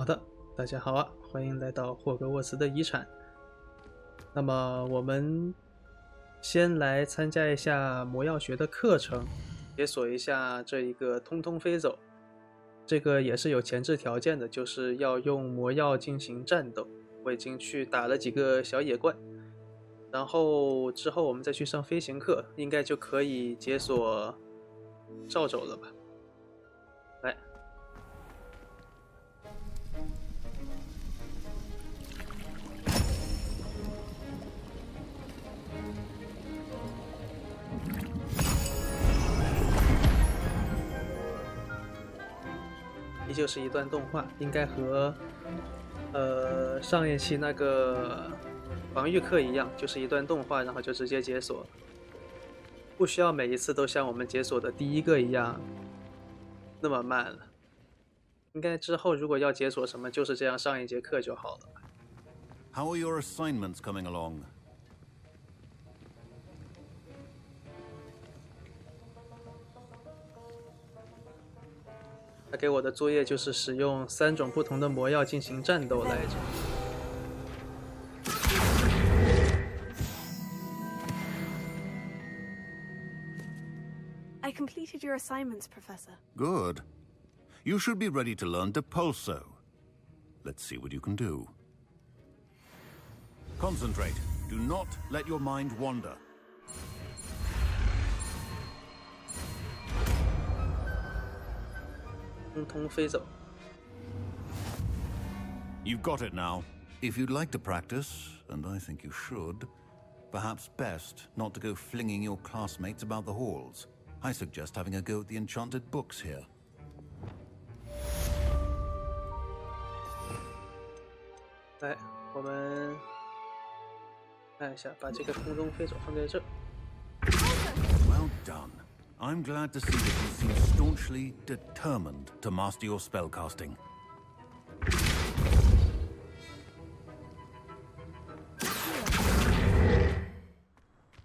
好的，大家好啊，欢迎来到霍格沃茨的遗产。那么我们先来参加一下魔药学的课程，解锁一下这一个通通飞走。这个也是有前置条件的，就是要用魔药进行战斗。我已经去打了几个小野怪，然后之后我们再去上飞行课，应该就可以解锁扫帚了吧。来，依旧是一段动画，应该和上一期那个防御课一样，就是一段动画，然后就直接解锁，不需要每一次都像我们解锁的第一个一样那么慢了。应该之后如果要解锁什么，就是这样上一节课就好了。How are your assignments coming along?他给我的作业就是使用3种不同的魔药进行战斗来着。I completed your assignments, Professor. Good. You should be ready to learn Depulso. Let's see what you can do. Concentrate. Do not let your mind wander. You've got it now. If you'd like to practice, and I think you should, perhaps best not to go flinging your classmates about the halls. I suggest having a go at the enchanted books here. 来，我们看一下，把这个空中飞走放在这儿。Well done. I'm glad to see that you seem staunchly determined to master your spellcasting.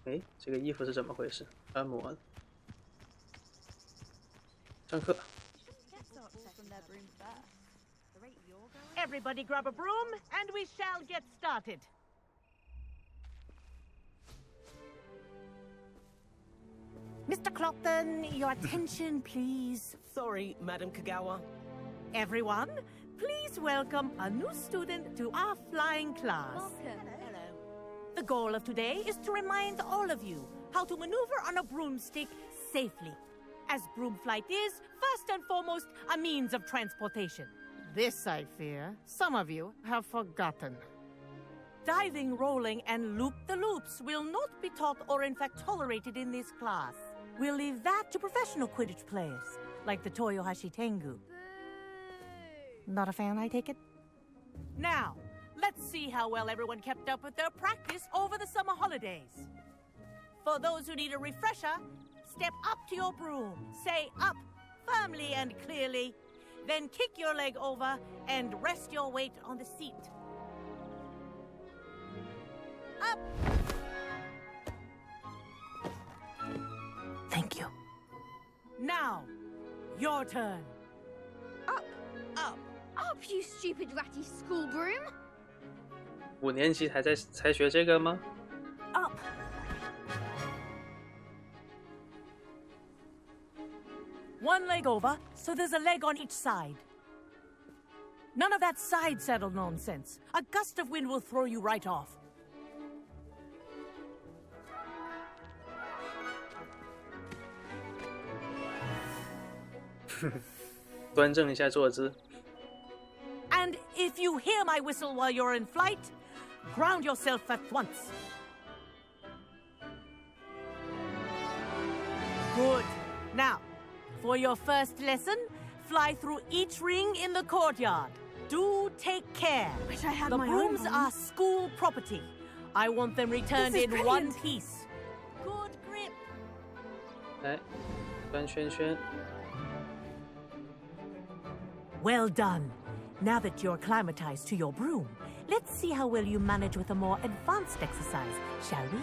哎，这个衣服是怎么回事？穿模了。上课。Everybody grab a broom, and we shall get started. Mr. Clopton, your attention, please. Sorry, Madam Kagawa. Everyone, please welcome a new student to our flying class. Welcome. Hello. The goal of today is to remind all of you how to maneuver on a broomstick safely, as broom flight is, first and foremost, a means of transportation. This, I fear, some of you have forgotten. Diving, rolling, and loop-the-loops will not be taught or in fact tolerated in this class. We'll leave that to professional Quidditch players, like the Toyohashi Tengu. Not a fan, I take it? Now, let's see how well everyone kept up with their practice over the summer holidays. For those who need a refresher, step up to your broom, say up firmly and clearly, then kick your leg over and rest your weight on the seat. Up! Thank you. Now, your turn. Up, Up. up, you stupid ratty school broom. 5年级才学这个吗？ Up. One leg over, so there's a leg on each side. None of that side saddle nonsense. A gust of wind will throw you right off. 端正一下坐姿。 And if you hear my whistle while you're in flight, ground yourself at once. Good. Now, for your first lesson, fly through each ring in the courtyard. Do take care. Wish I had The my brooms own. are school property. I want them returned This is in one brilliant. piece. Good grip. 来，转圈圈。 Well done. Now that you're acclimatized to your broom, let's see how well you manage with a more advanced exercise, shall we?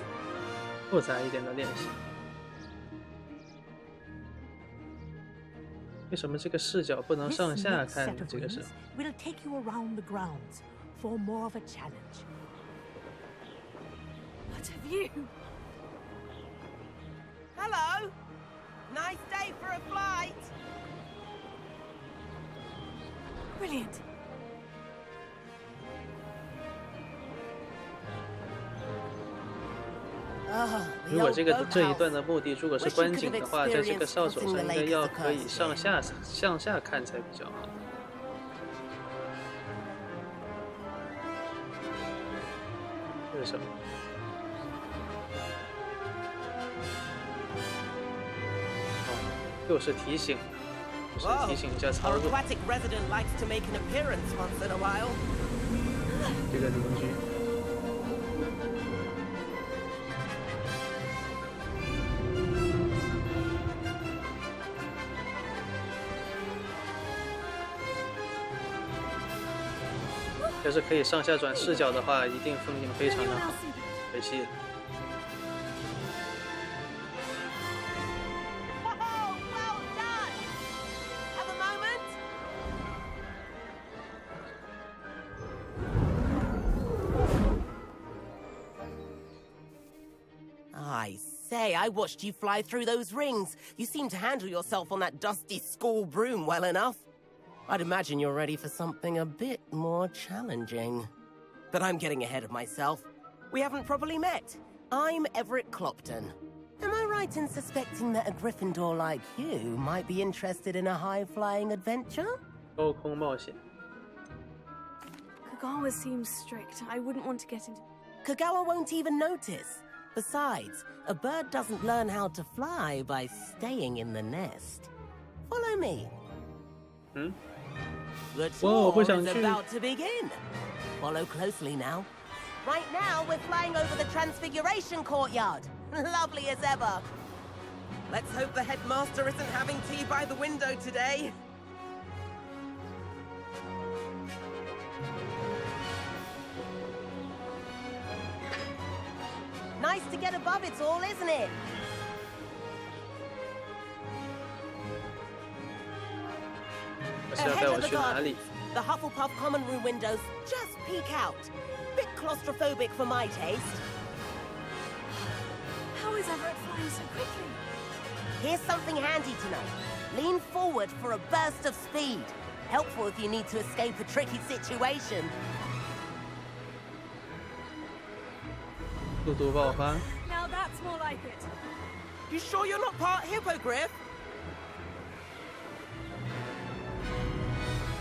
复杂一点的练习。为什么这个视角不能 This 上下 next 看 set of 这个是 rooms will take you around the grounds for more of a challenge. What a view! Hello. Nice day for a flight. Brilliant. 如果这一段的目的如果是观景的话，在这个扫帚上应该要可以向下看才比较好。这是什么？哦，又是提醒，就是提醒一下操 Our 作。 aquatic resident likes to make an appearance once in a while. 这个邻居。要是可以上下转视角的话，一定风景非常的 Anyone 好 else see this? 可惜了。 Oh, well done. Have a moment. I say, I watched you fly through those rings. You seem to handle yourself on that dusty school broom well enough. I'd imagine you're ready for something a bit more challenging. But I'm getting ahead of myself. We haven't properly met. I'm Everett Clopton. Am I right in suspecting that a Gryffindor like you might be interested in a high-flying adventure? 高空冒险。 Kagawa seems strict. I wouldn't want to get into... Kagawa won't even notice. Besides, a bird doesn't learn how to fly by staying in the nest. Follow me. 嗯， The 我不 tour 想 is 去。 about to begin. Follow closely now. Right now, we're flying over the Transfiguration Courtyard. Lovely as ever. Let's hope the headmaster isn't having tea by the window today. Nice to get above it all, isn't it? 是要带 Ahead 我 of the 去哪里？ gardens, the Hufflepuff common room windows just peek out. Bit claustrophobic for my taste. How is Everett flying so quickly? Here's something handy to know. Lean forward for a burst of speed. Helpful if you need to escape a tricky situation. 速度爆发。 Now that's more like it. You sure you're not part hippogriff?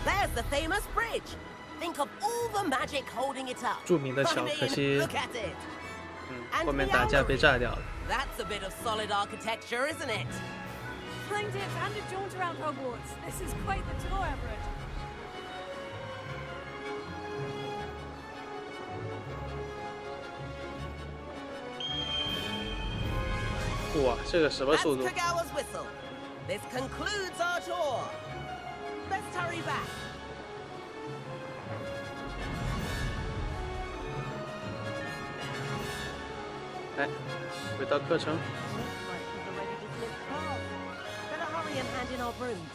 There's the famous bridge. Think of all the magic holding it up. 著名的桥， I 可 mean, 惜， look at it. 后面打架被炸掉了。 That's a bit of solid architecture, isn't it? Flying tips and a jaunt around Hogwarts. This is quite the tour, Everett. 哇，这个什么 That's 速度？ Kagawa's whistle. This concludes our tour. Let's hurry back. 来，回到课程。 Looks like we're ready to flip cars. Better hurry and hand in our brooms.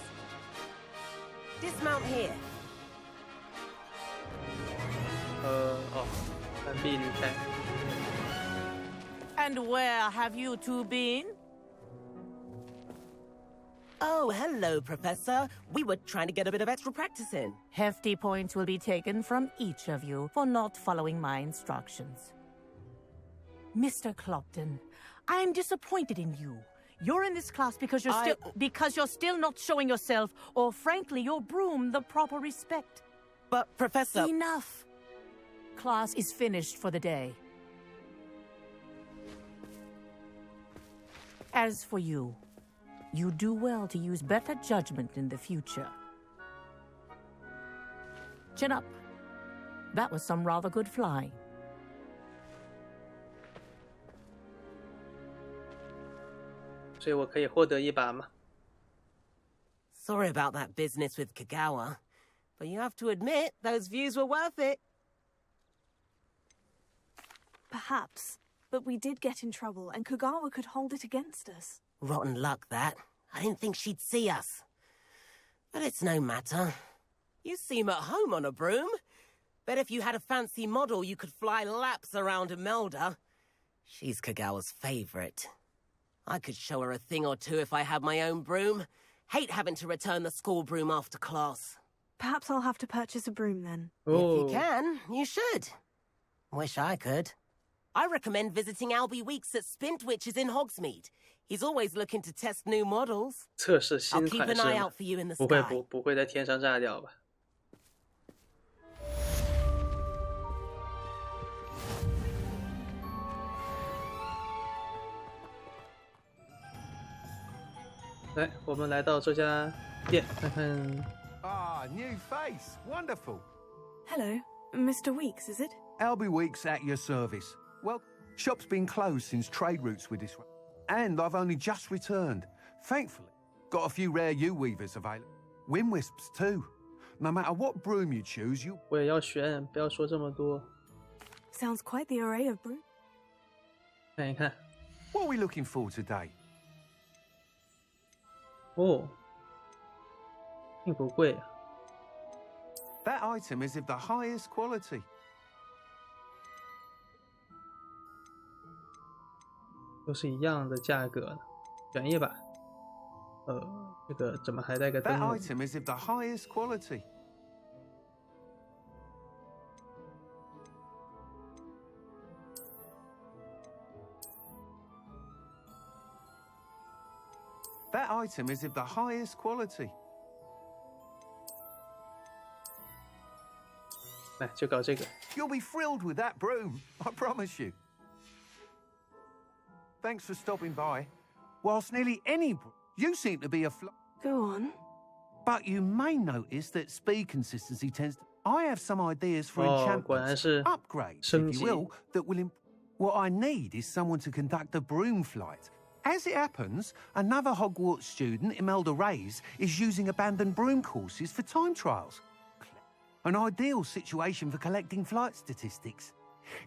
Dismount here. 哦，关闭离开。 And where have you two been? Oh, hello, Professor. We were trying to get a bit of extra practice in. Hefty points will be taken from each of you for not following my instructions. Mr. Clopton, I'm disappointed in you. You're in this class because you're still not showing yourself, or frankly, your broom the proper respect. But, Professor... Enough. Class is finished for the day. As for you, you do well to use better judgment in the future. Chin up. That was some rather good flying. 所以我可以获得一把吗？ Sorry about that business with Kagawa. But you have to admit, those views were worth it. Perhaps. But we did get in trouble, and Kagawa could hold it against us. Rotten luck, that. I didn't think she'd see us. But it's no matter. You seem at home on a broom. Bet if you had a fancy model, you could fly laps around Imelda. She's Kagawa's favorite. I could show her a thing or two if I had my own broom. Hate having to return the school broom after class. Perhaps I'll have to purchase a broom then. If you can, you should. Wish I could. I recommend visiting Albie Weeks at Spintwitches in Hogsmeade. He's always looking to test new models. 测试新 I'll keep 款 an 式 eye 吗 out for you in the 不会 sky. 不会在天上炸掉吧？来，我们来到这家店看看。 Ah, new face. Wonderful. Hello, Mr. Weeks, is it? Albie Weeks at your service. Well, shop's been closed since trade routes were disrupted. And I've only just returned. Thankfully, got a few rare U-weavers available. Wind wisps too. No matter what broom you choose, you... 我也要选，不要说这么多。 Sounds quite the array of broom. 看一看。 What are we looking for today? 哦，并不贵啊。 That item is of the highest quality. 都是一样的价格的，选一把。这个怎么还带个灯 That 笼？ item is of the highest quality. That item is of the highest quality. 来，就搞这个。 You'll be thrilled with that broom, I promise you. Thanks for stopping by. Whilst nearly any you seem to be a Go on. but you may notice that speed consistency tends to... I have some ideas for 果然 enchantments, 是 upgrades, 升 if 级 you will, that will... What I need is someone to conduct a broom flight. As it happens, another Hogwarts student, Imelda Reyes, is using abandoned broom courses for time trials. An ideal situation for collecting flight statistics.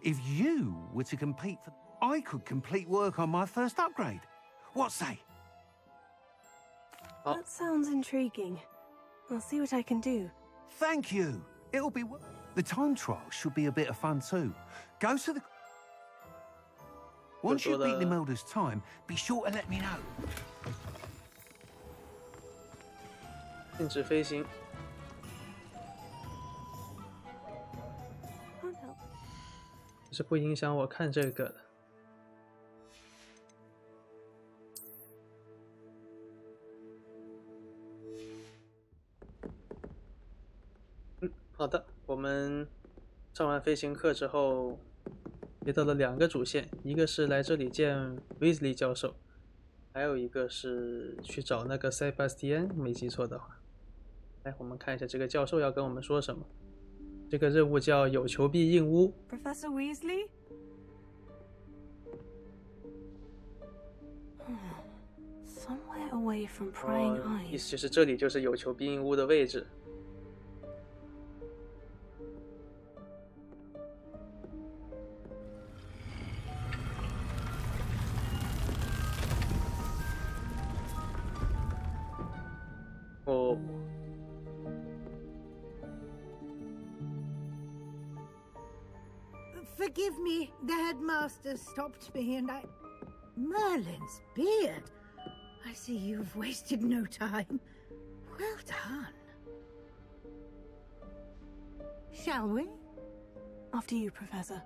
If you were to compete for... I could complete work on my first upgrade. What say? Oh. That sounds intriguing. I'll see what I can do. Thank you. It'll be... The time trial should be a bit of fun too. Go to the... Once you've beaten Imelda's time, be sure to let me know. 禁止飞行。 Can't help. 是不影响我看这个的。好的，我们上完飞行课之后，接到了2个主线，一个是来这里见威斯利教授，还有一个是去找那个塞巴斯蒂安，没记错的话。来，我们看一下这个教授要跟我们说什么。这个任务叫有求必应屋。 Professor Weasley? Somewhere away from prying 意 eyes. 思就是这里就是有求必应屋的位置。哦， Forgive me, the headmaster stopped me and I... Merlin's beard. I see you've wasted no time. Well done. Shall we? After you, Professor.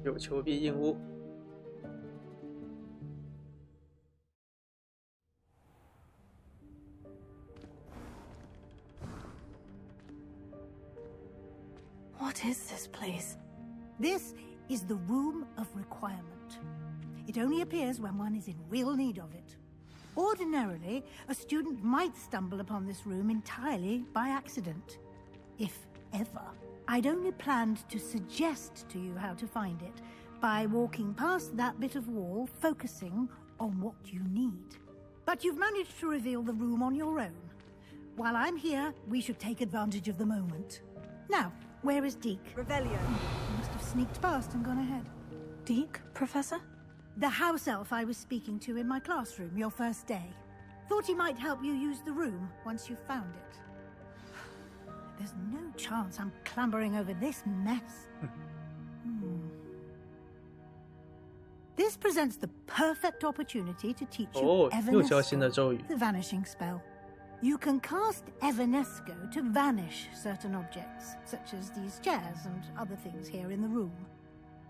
有求必应屋。 What is this place? This is the Room of Requirement. It only appears when one is in real need of it. Ordinarily, a student might stumble upon this room entirely by accident. If ever. I'd only planned to suggest to you how to find it by walking past that bit of wall, focusing on what you need. But you've managed to reveal the room on your own. While I'm here, we should take advantage of the moment. Now, where is Deke? Revelio. He must have sneaked past and gone ahead. Deke, Professor? The house elf I was speaking to in my classroom your first day. Thought he might help you use the room once you've found it. There's no chance I'm clambering over this mess. This presents the perfect opportunity to teach you 又教新的咒语 the vanishing spell. You can cast Evanesco to vanish certain objects, such as these chairs and other things here in the room.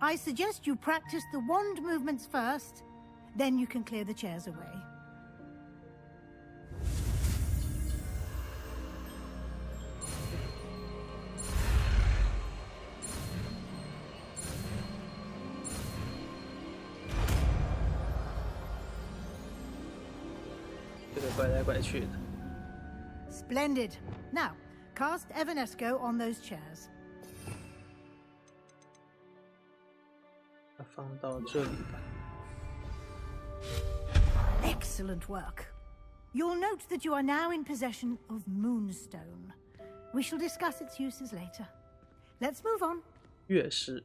I suggest you practice the wand movements first, then you can clear the chairs away. Splendid. Now, cast Evanesco on those chairs. 放到这里吧。 Excellent work. You'll note that you are now in possession of Moonstone. We shall discuss its uses later. Let's move on. 乐师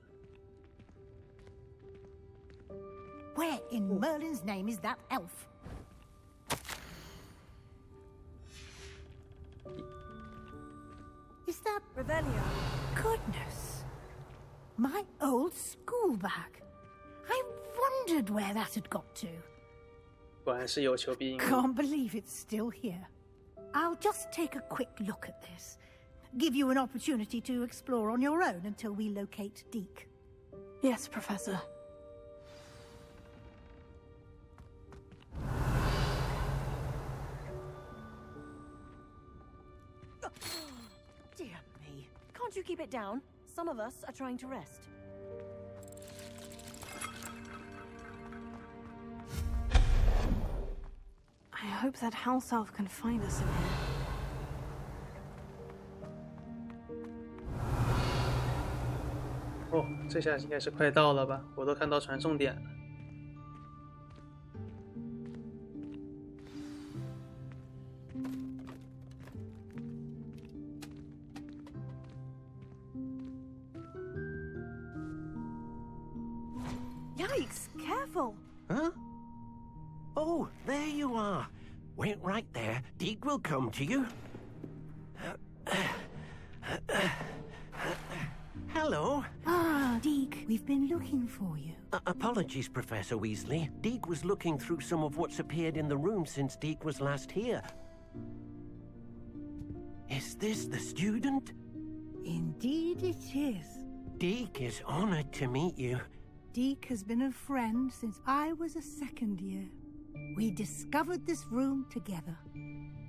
Where in Merlin's name is that elf? Is that Revelio. goodness? My old school bag. I wondered where that had got to. 果然是有求必应。 Can't believe it's still here. I'll just take a quick look at this. Give you an opportunity to explore on your own until we locate Deke. Yes, Professor. Dear me. Can't you keep it down? Some of us are trying to rest. I hope that house elf can find us in here. Oh, 这下应该是快到了吧？我都看到传送点了。Yikes! Careful! Huh? Oh, there you are. Wait right there. Deke will come to you. Hello. Ah, Deke, we've been looking for you. Apologies, Professor Weasley. Deke was looking through some of what's appeared in the room since Deke was last here. Is this the student? Indeed it is. Deke is honored to meet you. Deke has been a friend since I was a second year. We discovered this room together.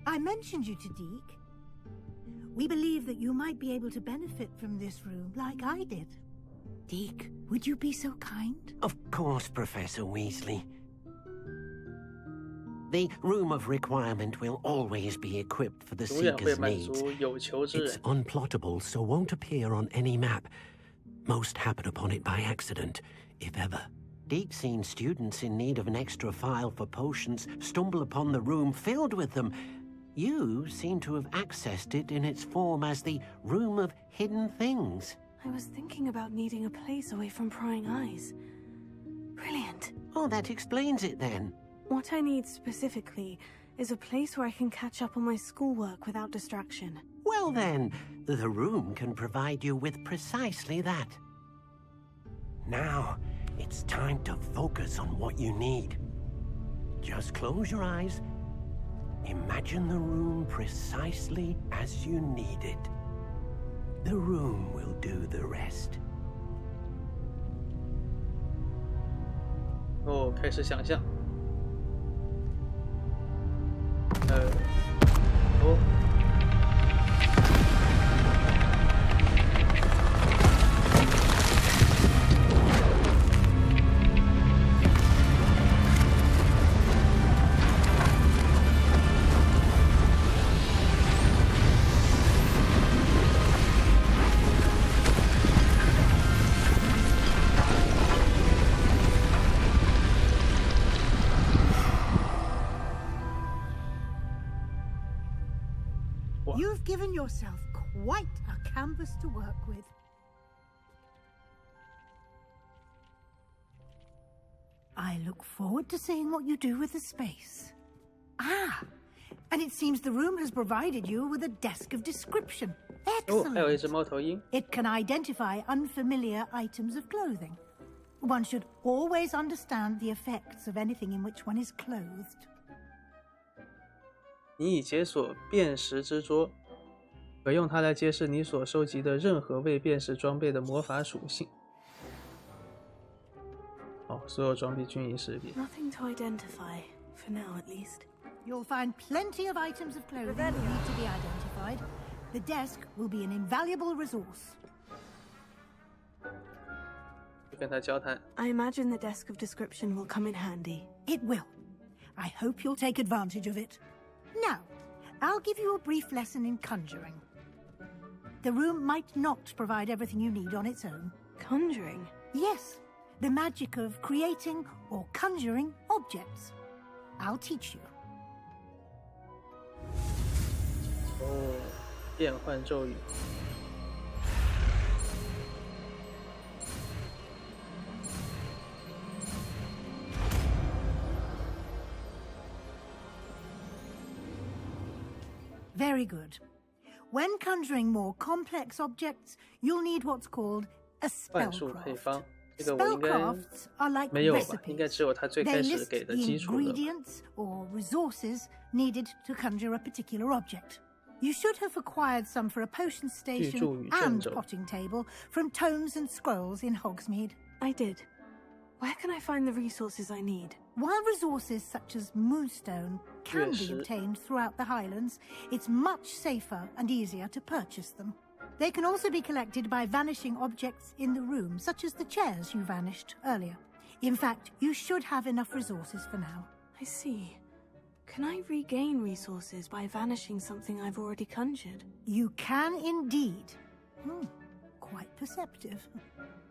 I mentioned you to Deke. We believe that you might be able to benefit from this room like I did. Deke, would you be so kind? Of course, Professor Weasley. The Room of Requirement will always be equipped for the 永远会 Seeker's 满 needs. 足有求之 It's 人。 unplottable, so won't appear on any map. Most happen upon it by accident, if ever. Deep-seen students in need of an extra file for potions stumble upon the room filled with them. You seem to have accessed it in its form as the Room of Hidden Things. I was thinking about needing a place away from prying eyes. Brilliant. Oh, that explains it then. What I need specifically is a place where I can catch up on my schoolwork without distraction. Well then, the room can provide you with precisely that. Now, it's time to focus on what you need. Just close your eyes. Imagine the room precisely as you need it. The room will do the rest. 哦，开始想象。哦。You've given yourself quite a canvas to work with. I look forward to seeing what you do with the space. Ah, and it seems the room has provided you with a desk of description. 哦，还有一 Excellent. 只猫头鹰。 It can identify unfamiliar items of clothing. One should always understand the effects of anything in which one is clothed. 你已解锁辨识之桌，可用它来揭示你所收集的任何未辨识装备的魔法属性。哦，所有装备均已识别。 Nothing to identify, for now at least. You'll find plenty of items of clothing that need to be identified. The desk will be an invaluable resource. 去跟他交谈。 I imagine the desk of description will come in handy. It will. I hope you'll take advantage of it. Now, I'll give you a brief lesson in conjuring. The room might not provide everything you need on its own. Conjuring? Yes, the magic of creating or conjuring objects. I'll teach you. 哦，变换咒语。 Very good. When conjuring more complex objects, you'll need what's called a 幻术配 spellcraft. 方，这个我应该 Spellcrafts are like 没有吧？应该 recipes. 只有他最 They 开始 list 给的 the 基础的。 ingredients or resources needed to conjure a particular object. You should have acquired some for a potion 巨柱 station 与阵 and 咒。 potting table from tomes and scrolls in Hogsmeade. I did. Where can I find the resources I need? While resources such as moonstone can be 月石。 obtained throughout the Highlands, it's much safer and easier to purchase them. They can also be collected by vanishing objects in the room, such as the chairs you vanished earlier. In fact, you should have enough resources for now. I see. Can I regain resources by vanishing something I've already conjured? You can indeed. Quite perceptive.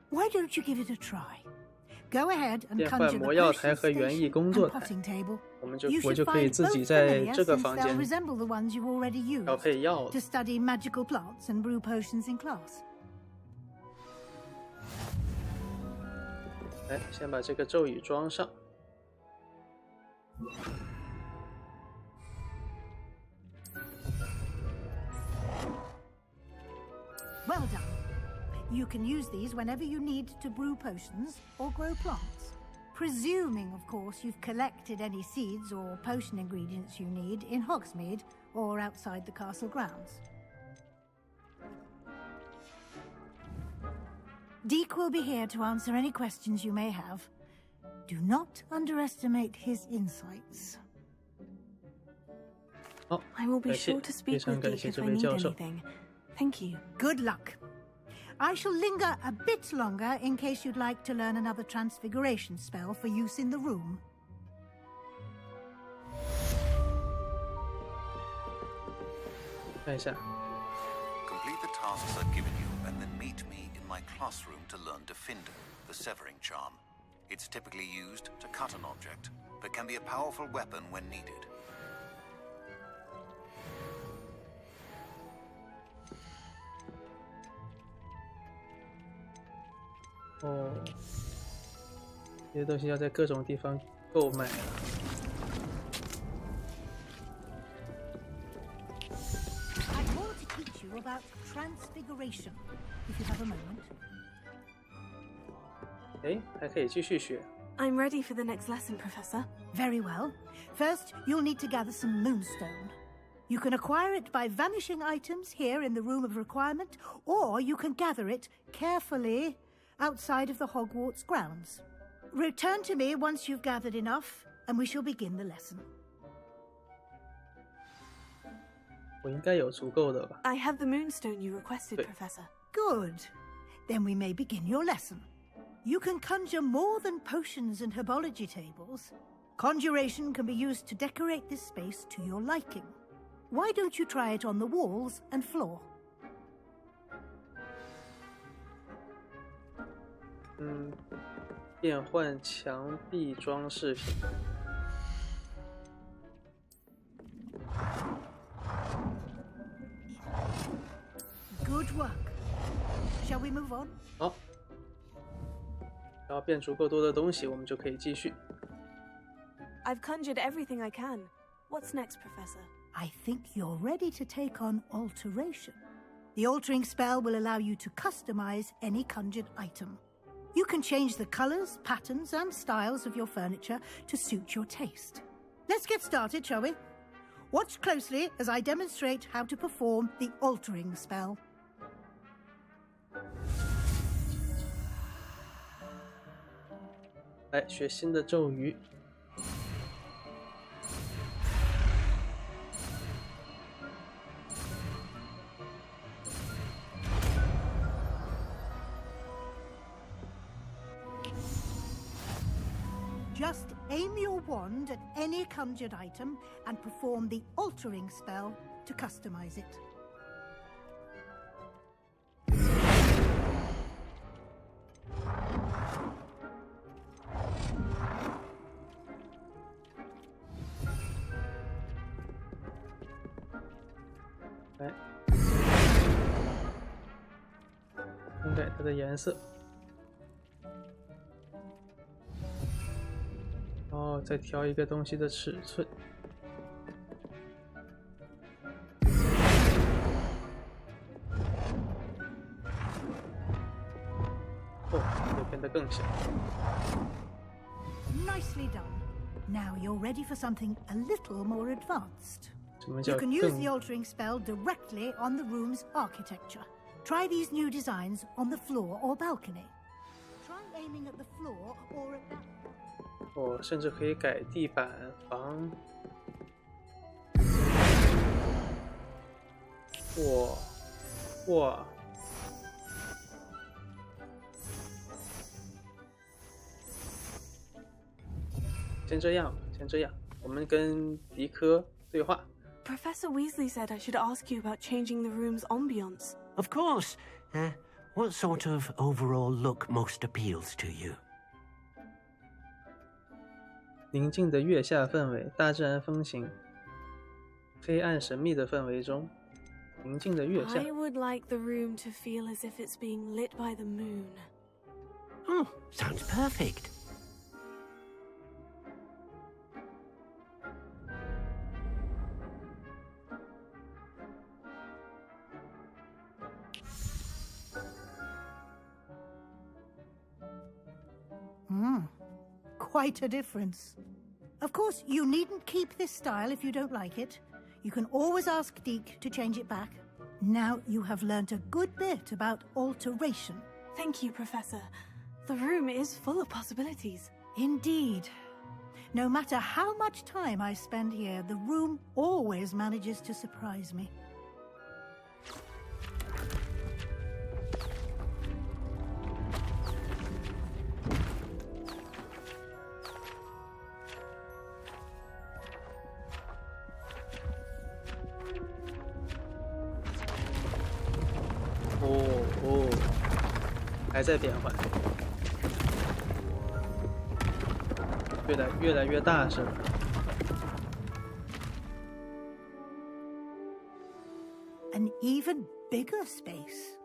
Why don't you give it a try? Go ahead and 变换 conjure the 魔药台 potion 和园艺 station 工 and 作台， potting table. 我 You 就 should 可以 find 自己 both 在 familiar 这个 since 房 they'll 间 resemble the ones you've already used 调配药 to 的。 study magical plants and brew potions in class. 来，先把这个咒语装上。 Well done. You can use these whenever you need to brew potions or grow plants. Presuming, of course, you've collected any seeds or potion ingredients you need in Hogsmeade or outside the castle grounds. Deke will be here to answer any questions you may have. Do not underestimate his insights. 好， I will be 感谢， sure to 非 speak 常 with 感 Deke 谢 if 这 I 位 need 教授。 anything. Thank you. Good luck. I shall linger a bit longer in case you'd like to learn another transfiguration spell for use in the room. 看一下， Complete the tasks I've given you and then meet me in my classroom to learn Defender, the severing charm. It's typically used to cut an object, but can be a powerful weapon when needed. 哦，这些东西要在各种地方购买啊。 I've more to teach you about transfiguration, if you have a moment. 哎，还可以继续学。 I'm ready for the next lesson, Professor. Very well. First, you'll need to gather some moonstone. You can acquire it by vanishing items here in the Room of Requirement, or you can gather it carefully outside of the Hogwarts grounds. Return to me once you've gathered enough, and we shall begin the lesson. 我应该有足够的吧？ I have the moonstone you requested, Good. Professor. Good. Then we may begin your lesson. You can conjure more than potions and herbology tables. Conjuration can be used to decorate this space to your liking. Why don't you try it on the walls and floor? 变换墙壁装饰品。 Good work. Shall we move on? 好，然后变足够多的东西，我们就可以继续。I've conjured everything I can. What's next, Professor? I think you're ready to take on alteration. The altering spell will allow you to customize any conjured item. You can change the colors, patterns, and styles of your furniture to suit your taste. Let's get started, shall we? Watch closely as I demonstrate how to perform the altering spell. 来学新的咒语。Just aim your wand at any conjured item and perform the altering spell to customize it. 来，更改它的颜色。然后再调一个东西的尺寸。哦，也变得更小。Nicely done. Now you're ready for something a little more advanced. 什么叫 You 更 can use the altering spell directly on the room's architecture. Try these new designs on the floor or balcony. Try aiming at the floor or at that. 我甚至可以改地板、房。哇！先这样，我们跟迪科对话。Professor Weasley said I should ask you about changing the room's ambience. Of course. What sort of overall look most appeals to you? 宁静的月下氛围，大自然风情，黑暗神秘的氛围中，宁静的月下。 I would like the room to feel as if it's being lit by the moon. Oh, sounds perfect. Quite a difference. Of course, you needn't keep this style if you don't like it. You can always ask Deke to change it back. Now you have learnt a good bit about alteration. Thank you, Professor. The room is full of possibilities. Indeed. No matter how much time I spend here, the room always manages to surprise me. Oh, 还在变换，越来越大是吧？ An even bigger space.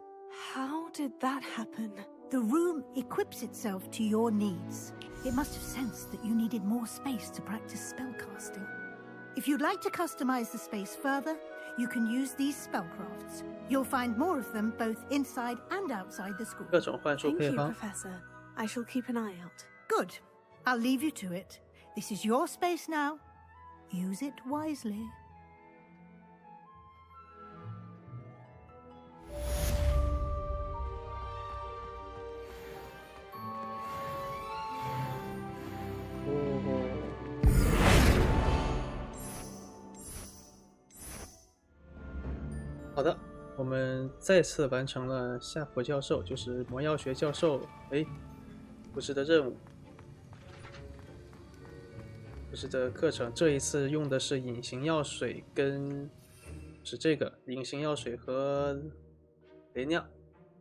How did that happen? The room equips itself to your needs. It must have sensed that you needed more space to practice spellcasting. If you'd like to customize the space further, you can use these spellcrafts. You'll find more of them both inside and outside the school. 各种幻术 Thank 配 you, 方。 Professor. I shall keep an eye out. Good. I'll leave you to it. This is your space now. Use it wisely. Oh. 好的，我们再次完成了夏普教授，就是魔药学教授布置的任务，布置的课程。这一次用的是隐形药水跟是这个隐形药水和雷酿，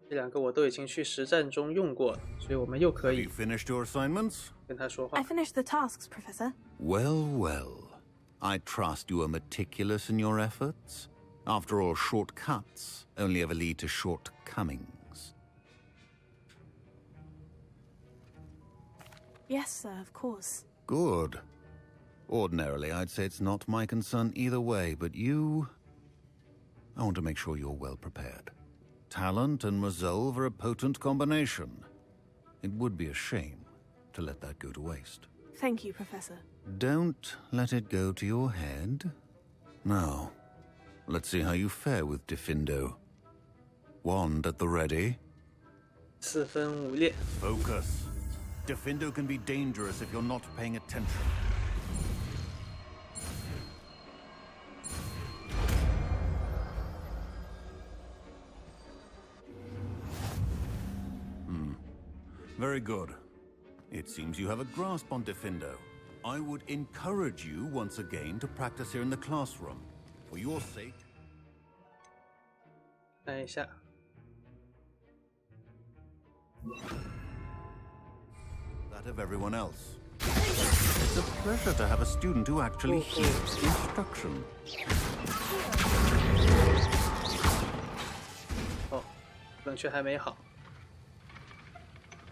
这两个我都已经去实战中用过了，所以我们又可 Have 以 you finished your assignments? 跟他说话 I。finished the tasks, Professor. Well, well. I trust you are meticulous in your efforts. After all, shortcuts only ever lead to shortcomings. Yes, sir, of course. Good. Ordinarily, I'd say it's not my concern either way, but you... I want to make sure you're well prepared. Talent and resolve are a potent combination. It would be a shame to let that go to waste. Thank you, Professor. Don't let it go to your head. Now, let's see how you fare with Diffindo. Wand at the ready. 4分5裂。 Focus. Diffindo can be dangerous if you're not paying attention. Very good. It seems you have a grasp on Diffindo. I would encourage you once again to practice here in the classroom. For your sake. 看一下。 That of everyone else. It's a pleasure to have a student who actually heeds instruction. 哦，冷却还没好。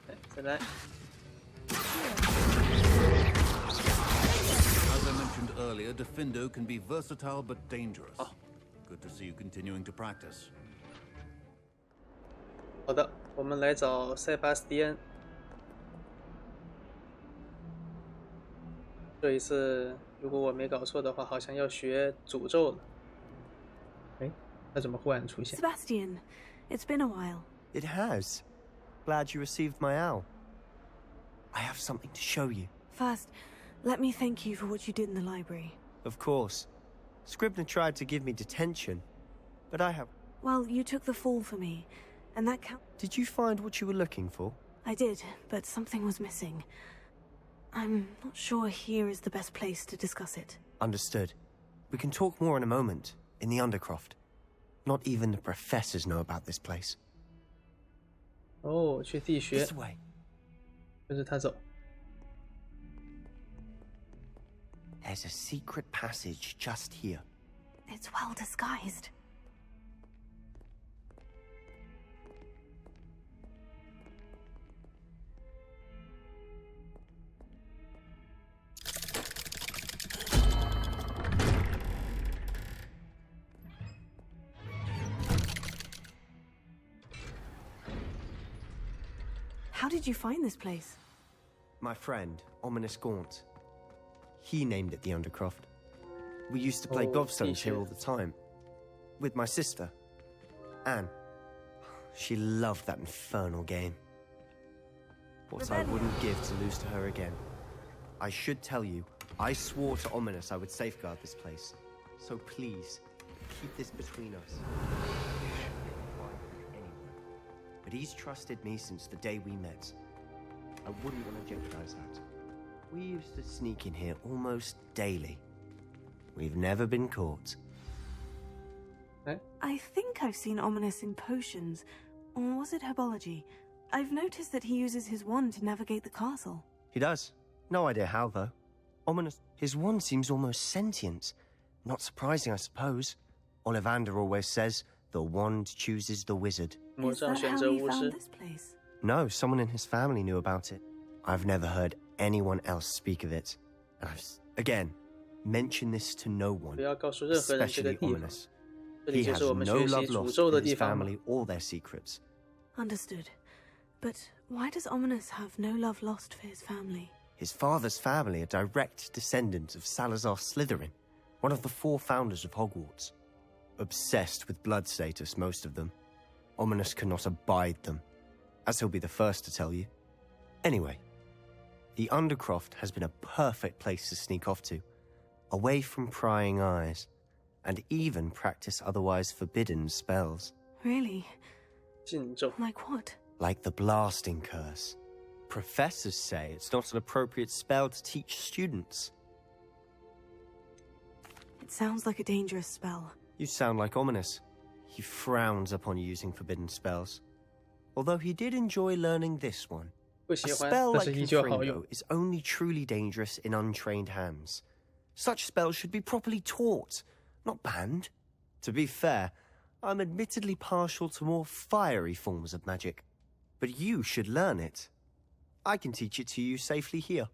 哎，再来。 As I mentioned earlier, Diffindo can be versatile but dangerous. Good to see you continuing to practice. 好的，我们来找塞巴斯蒂安。这一次，如果我没搞错的话，好像要学诅咒了。哎，他怎么忽然出现？ Sebastian, it's been a while. It has. Glad you received my owl. I have something to show you. First, let me thank you for what you did in the library. Of course. Scribner tried to give me detention, but I have... Well, you took the fall for me, and that Did you find what you were looking for? I did, but something was missing. I'm not sure here is the best place to discuss it. Understood. We can talk more in a moment, in the Undercroft. Not even the professors know about this place. 哦，去地穴， This way. 跟着他走。 There's a secret passage just here. It's well disguised. How did you find this place? My friend, Ominous Gaunt. He named it the Undercroft. We used to play gobstones here all the time. With my sister, Anne. She loved that infernal game. What I wouldn't give to lose to her again. I should tell you, I swore to Ominous I would safeguard this place. So please, keep this between us. But he's trusted me since the day we met. I wouldn't want to jeopardize that. We used to sneak in here almost daily. We've never been caught. I think I've seen Ominous in potions. Or was it herbology? I've noticed that he uses his wand to navigate the castle. He does. No idea how, though. Ominous. His wand seems almost sentient. Not surprising, I suppose. Ollivander always says, the wand chooses the wizard. Is that how he found this place? No, someone in his family knew about it. I've never heard anyone else speak of it. And I've, again, mentioned this to no one, 不要告诉任何人这个 especially 地方。 Ominous. 这 He 里就 has 是我们 no 学习 love 诅 lost 咒 for 的 his 地方。 family or their secrets. Understood. But why does Ominous have no love lost for his family? His father's family are direct descendants of Salazar Slytherin, one of the 4 founders of Hogwarts. Obsessed with blood status, most of them. Ominous cannot abide them, as he'll be the first to tell you. Anyway, the Undercroft has been a perfect place to sneak off to, away from prying eyes, and even practice otherwise forbidden spells. Really? 禁咒。 Like what? Like the blasting curse. Professors say it's not an appropriate spell to teach students. It sounds like a dangerous spell. You sound like Ominous. He frowns upon using forbidden spells. Although he did enjoy learning this one. 不 A 喜欢， spell 但 like 是依旧好用 Confringo。is only truly dangerous in untrained hands. Such spells should be properly taught, not banned. To be fair, I'm admittedly partial to more fiery forms of magic. But you should learn it. I can teach it to you safely here.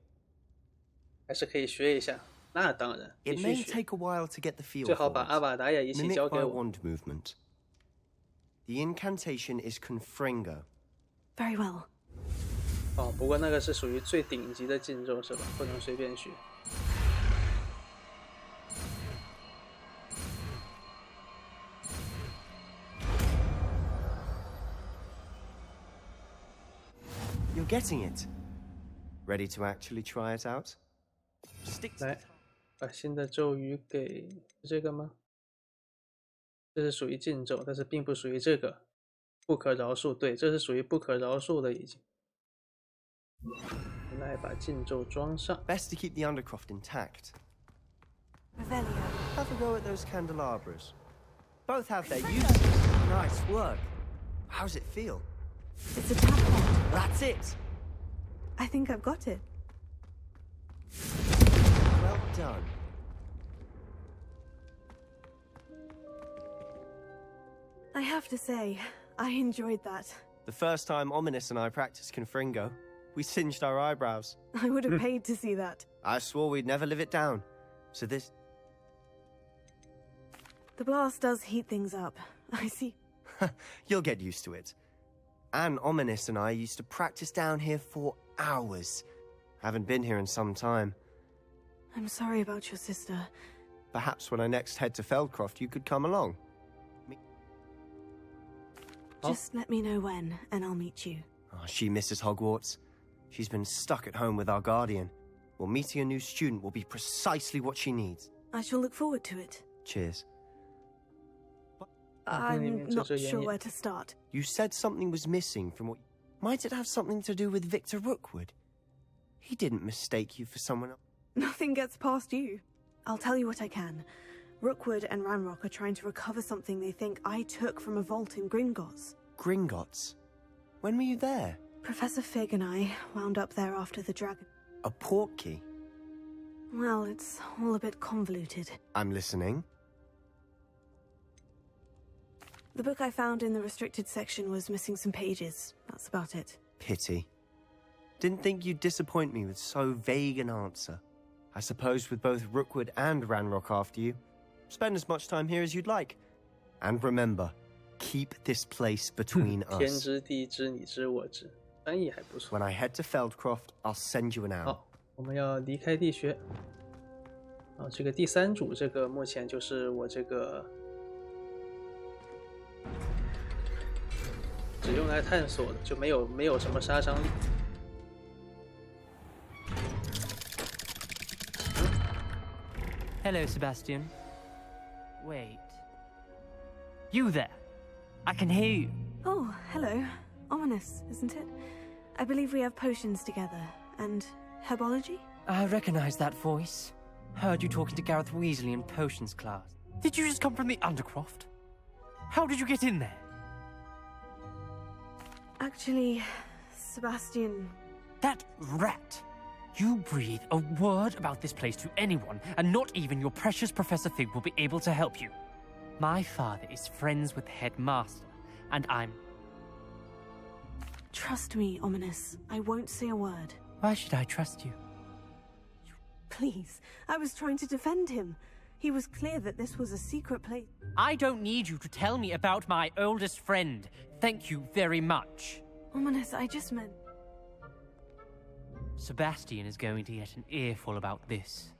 还是可以学一下。那当然，必 It 须 may 学。 take a while to get the feel 最好 for 把阿 it. 瓦达也一起 Mimic 交给 by 我。 wand movement. The incantation is Confringo. Very well. 哦，不过那个是属于最顶级的禁咒是吧？不能随便学。You're getting it. Ready to actually try it out? Stick to 来，把新的咒语给是这个吗？这是属于禁咒，但是并不属于这个不可饶恕。对，这是属于不可饶恕的已经。来把禁咒装上。 Best to keep the Undercroft intact. Revelio. Have a go at those candelabras. Both have their uses. Nice work. How's it feel? It's a tap pot. That's it. I think I've got it. Well done. I have to say, I enjoyed that. The first time Ominous and I practiced Confringo, we singed our eyebrows. I would have paid to see that. I swore we'd never live it down. So this... The blast does heat things up. I see. You'll get used to it. Anne, Ominous and I used to practice down here for hours. Haven't been here in some time. I'm sorry about your sister. Perhaps when I next head to Feldcroft, you could come along. Just let me know when, and I'll meet you. Oh, she misses Hogwarts. She's been stuck at home with our guardian. Well, meeting a new student will be precisely what she needs. I shall look forward to it. Cheers. I'm not sure where to start. You said something was missing from what... Might it have something to do with Victor Rookwood? He didn't mistake you for someone else. Nothing gets past you. I'll tell you what I can. Rookwood and Ranrock are trying to recover something they think I took from a vault in Gringotts. Gringotts? When were you there? Professor Fig and I wound up there after the dragon. A portkey? Well, it's all a bit convoluted. I'm listening. The book I found in the restricted section was missing some pages. That's about it. Pity. Didn't think you'd disappoint me with so vague an answer. I suppose with both Rookwood and Ranrock after you, spend as much time here as you'd like. And remember, keep this place between 天 us. 知地知你知我知，翻译还不错。 When I head to Feldcroft, I'll send you an owl. 好，我们要离开地穴。啊，这个第三组，这个目前就是我这个只用来探索的，就没有什么杀伤力。 Hello, Sebastian. Wait. You there? I can hear you. Oh, hello. Ominous, isn't it? I believe we have potions together. And herbology? I recognize that voice. Heard you talking to Gareth Weasley in potions class. Did you just come from the Undercroft? How did you get in there? Actually, Sebastian... That rat! You breathe a word about this place to anyone, and not even your precious Professor Fig will be able to help you. My father is friends with the headmaster, and I'm... Trust me, Ominous. I won't say a word. Why should I trust you? Please, I was trying to defend him. He was clear that this was a secret place. I don't need you to tell me about my oldest friend. Thank you very much. Ominous, I just meant... Sebastian is going to get an earful about this.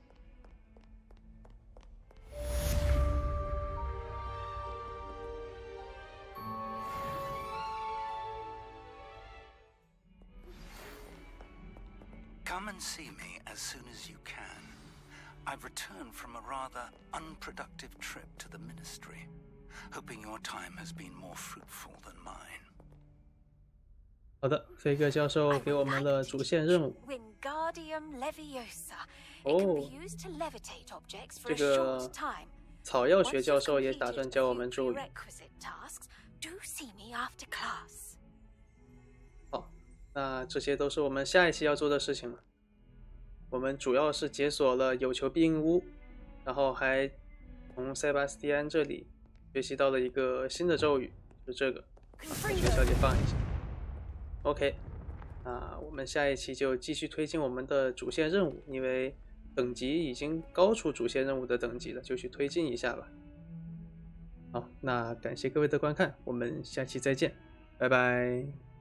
Come and see me as soon as you can. I've returned from a rather unproductive trip to the Ministry, hoping your time has been more fruitful than mine. 好的，飞哥教授给我们了主线任务。 Wingardium Leviosa. It 哦 can be used to levitate objects for 这 a 个 short time. 草药 Once 学 you've 教授也打 completed 算 a 教我 few 们咒语。 prerequisite tasks, do see me after class. 好，那这些都是我们下一期要做的事情了。我们主要是解锁了有求必应屋，然后还从塞巴斯蒂安这里学习到了一个新的咒语，就这个，在学校里放一下。OK，我们下一期就继续推进我们的主线任务，因为等级已经高出主线任务的等级了，就去推进一下吧。好，那感谢各位的观看，我们下期再见，拜拜。